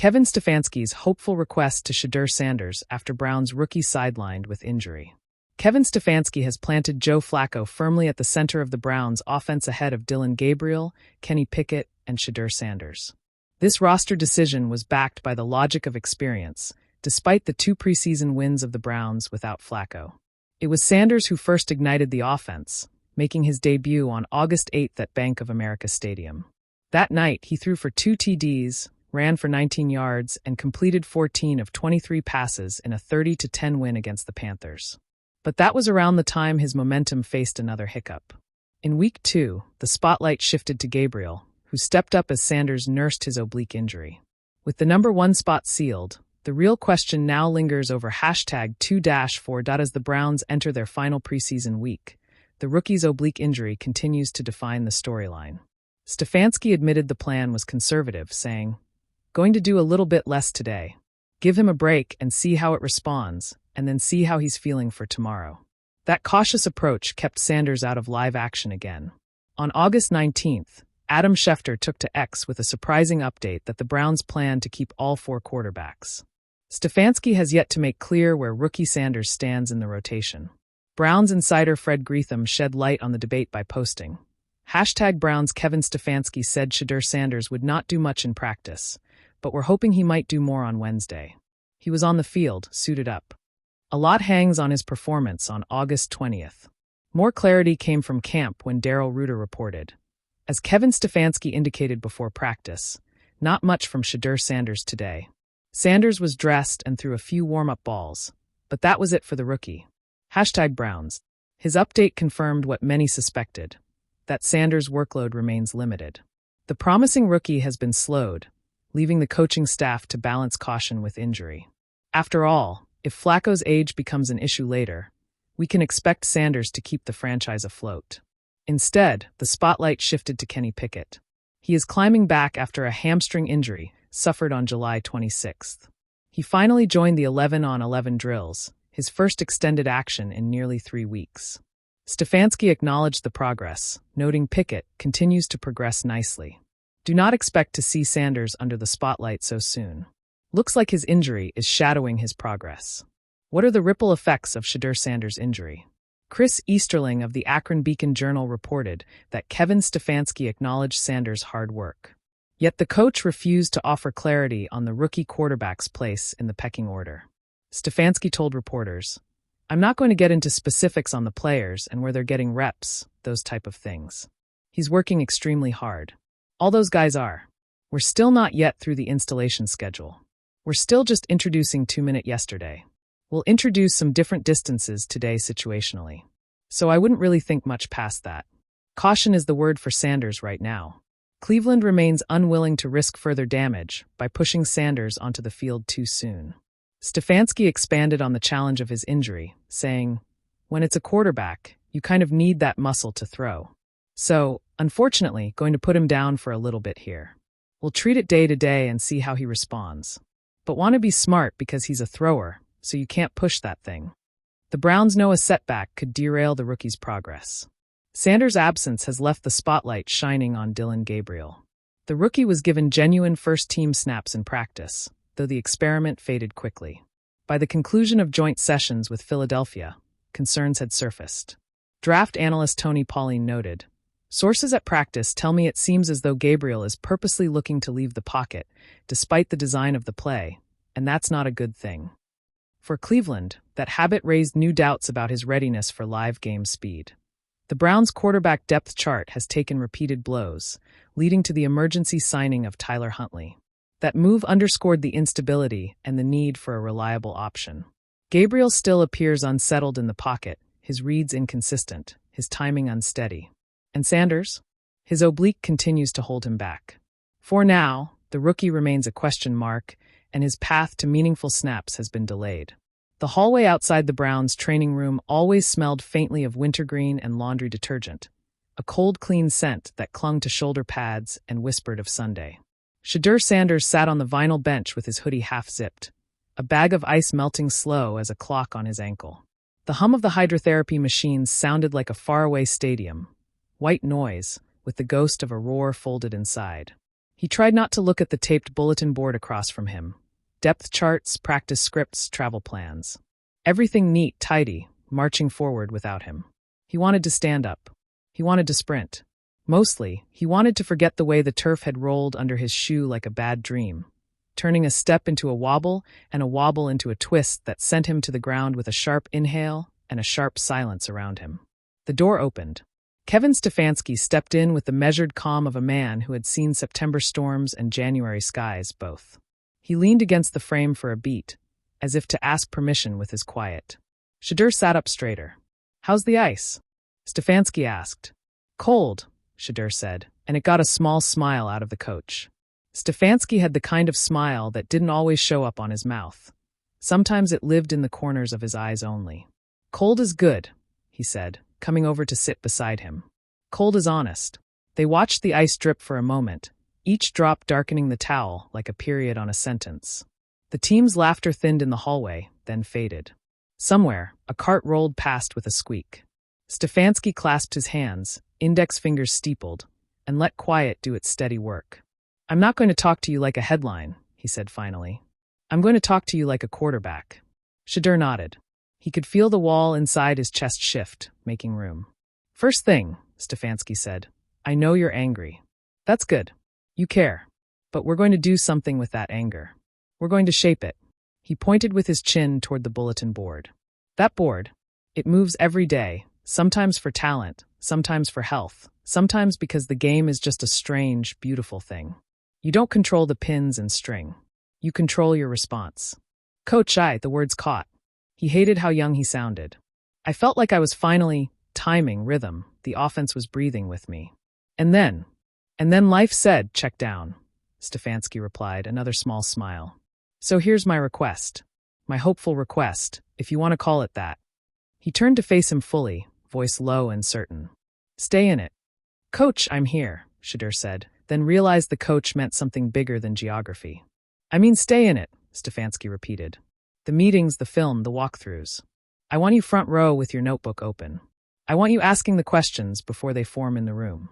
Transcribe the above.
Kevin Stefanski's hopeful request to Shedeur Sanders after Brown's rookie sidelined with injury. Kevin Stefanski has planted Joe Flacco firmly at the center of the Browns' offense ahead of Dillon Gabriel, Kenny Pickett, and Shedeur Sanders. This roster decision was backed by the logic of experience, despite the 2 preseason wins of the Browns without Flacco. It was Sanders who first ignited the offense, making his debut on August 8th at Bank of America Stadium. That night, he threw for 2 TDs, ran for 19 yards, and completed 14 of 23 passes in a 30-10 win against the Panthers. But that was around the time his momentum faced another hiccup. In Week 2, the spotlight shifted to Gabriel, who stepped up as Sanders nursed his oblique injury. With the number 1 spot sealed, the real question now lingers over #2-4. As the Browns enter their final preseason week, the rookie's oblique injury continues to define the storyline. Stefanski admitted the plan was conservative, saying, "Going to do a little bit less today. Give him a break and see how it responds, and then see how he's feeling for tomorrow." That cautious approach kept Sanders out of live action again. On August 19th, Adam Schefter took to X with a surprising update that the Browns plan to keep all 4 quarterbacks. Stefanski has yet to make clear where rookie Sanders stands in the rotation. Browns insider Fred Greetham shed light on the debate by posting, #Browns Kevin Stefanski said Shedeur Sanders would not do much in practice, but we're hoping he might do more on Wednesday. He was on the field, suited up. A lot hangs on his performance on August 20th. More clarity came from camp when Darrell Reuter reported. As Kevin Stefanski indicated before practice, not much from Shedeur Sanders today. Sanders was dressed and threw a few warm-up balls, but that was it for the rookie. #Browns. His update confirmed what many suspected, that Sanders' workload remains limited. The promising rookie has been slowed, leaving the coaching staff to balance caution with injury. After all, if Flacco's age becomes an issue later, we can expect Sanders to keep the franchise afloat. Instead, the spotlight shifted to Kenny Pickett. He is climbing back after a hamstring injury suffered on July 26th. He finally joined the 11-on-11 drills, his first extended action in nearly 3 weeks. Stefanski acknowledged the progress, noting Pickett continues to progress nicely. Do not expect to see Sanders under the spotlight so soon. Looks like his injury is shadowing his progress. What are the ripple effects of Shedeur Sanders' injury? Chris Easterling of the Akron Beacon-Journal reported that Kevin Stefanski acknowledged Sanders' hard work. Yet the coach refused to offer clarity on the rookie quarterback's place in the pecking order. Stefanski told reporters, "I'm not going to get into specifics on the players and where they're getting reps, those type of things. He's working extremely hard. All those guys are. We're still not yet through the installation schedule. We're still just introducing 2-minute yesterday. We'll introduce some different distances today situationally. So I wouldn't really think much past that. Caution is the word for Sanders right now." Cleveland remains unwilling to risk further damage by pushing Sanders onto the field too soon. Stefanski expanded on the challenge of his injury, saying, "When it's a quarterback, you kind of need that muscle to throw. So, unfortunately, going to put him down for a little bit here. We'll treat it day to day and see how he responds. But want to be smart because he's a thrower, so you can't push that thing." The Browns know a setback could derail the rookie's progress. Sanders' absence has left the spotlight shining on Dillon Gabriel. The rookie was given genuine first-team snaps in practice, though the experiment faded quickly. By the conclusion of joint sessions with Philadelphia, concerns had surfaced. Draft analyst Tony Pauline noted, "Sources at practice tell me it seems as though Gabriel is purposely looking to leave the pocket, despite the design of the play, and that's not a good thing." For Cleveland, that habit raised new doubts about his readiness for live game speed. The Browns' quarterback depth chart has taken repeated blows, leading to the emergency signing of Tyler Huntley. That move underscored the instability and the need for a reliable option. Gabriel still appears unsettled in the pocket, his reads inconsistent, his timing unsteady. And Sanders? His oblique continues to hold him back. For now, the rookie remains a question mark, and his path to meaningful snaps has been delayed. The hallway outside the Browns' training room always smelled faintly of wintergreen and laundry detergent, a cold, clean scent that clung to shoulder pads and whispered of Sunday. Shedeur Sanders sat on the vinyl bench with his hoodie half-zipped, a bag of ice melting slow as a clock on his ankle. The hum of the hydrotherapy machines sounded like a faraway stadium, white noise, with the ghost of a roar folded inside. He tried not to look at the taped bulletin board across from him. Depth charts, practice scripts, travel plans. Everything neat, tidy, marching forward without him. He wanted to stand up. He wanted to sprint. Mostly, he wanted to forget the way the turf had rolled under his shoe like a bad dream, turning a step into a wobble and a wobble into a twist that sent him to the ground with a sharp inhale and a sharp silence around him. The door opened. Kevin Stefanski stepped in with the measured calm of a man who had seen September storms and January skies both. He leaned against the frame for a beat, as if to ask permission with his quiet. Shedeur sat up straighter. "How's the ice?" Stefanski asked. "Cold," Shedeur said, and it got a small smile out of the coach. Stefanski had the kind of smile that didn't always show up on his mouth. Sometimes it lived in the corners of his eyes only. "Cold is good," he said, coming over to sit beside him. "Cold is honest." They watched the ice drip for a moment, each drop darkening the towel like a period on a sentence. The team's laughter thinned in the hallway, then faded. Somewhere, a cart rolled past with a squeak. Stefanski clasped his hands, index fingers steepled, and let quiet do its steady work. "I'm not going to talk to you like a headline," he said finally. "I'm going to talk to you like a quarterback." Shedeur nodded. He could feel the wall inside his chest shift, making room. "First thing," Stefanski said, "I know you're angry. That's good. You care. But we're going to do something with that anger. We're going to shape it." He pointed with his chin toward the bulletin board. "That board, it moves every day, sometimes for talent, sometimes for health, sometimes because the game is just a strange, beautiful thing. You don't control the pins and string. You control your response." "Coach, the words caught. He hated how young he sounded. I felt like I was finally timing rhythm. The offense was breathing with me. And then life said, check down," Stefanski replied, another small smile. "So here's my request. My hopeful request, if you want to call it that." He turned to face him fully, voice low and certain. "Stay in it." "Coach, I'm here," Shedeur said, then realized the coach meant something bigger than geography. "I mean stay in it," Stefanski repeated. "The meetings, the film, the walkthroughs. I want you front row with your notebook open. I want you asking the questions before they form in the room.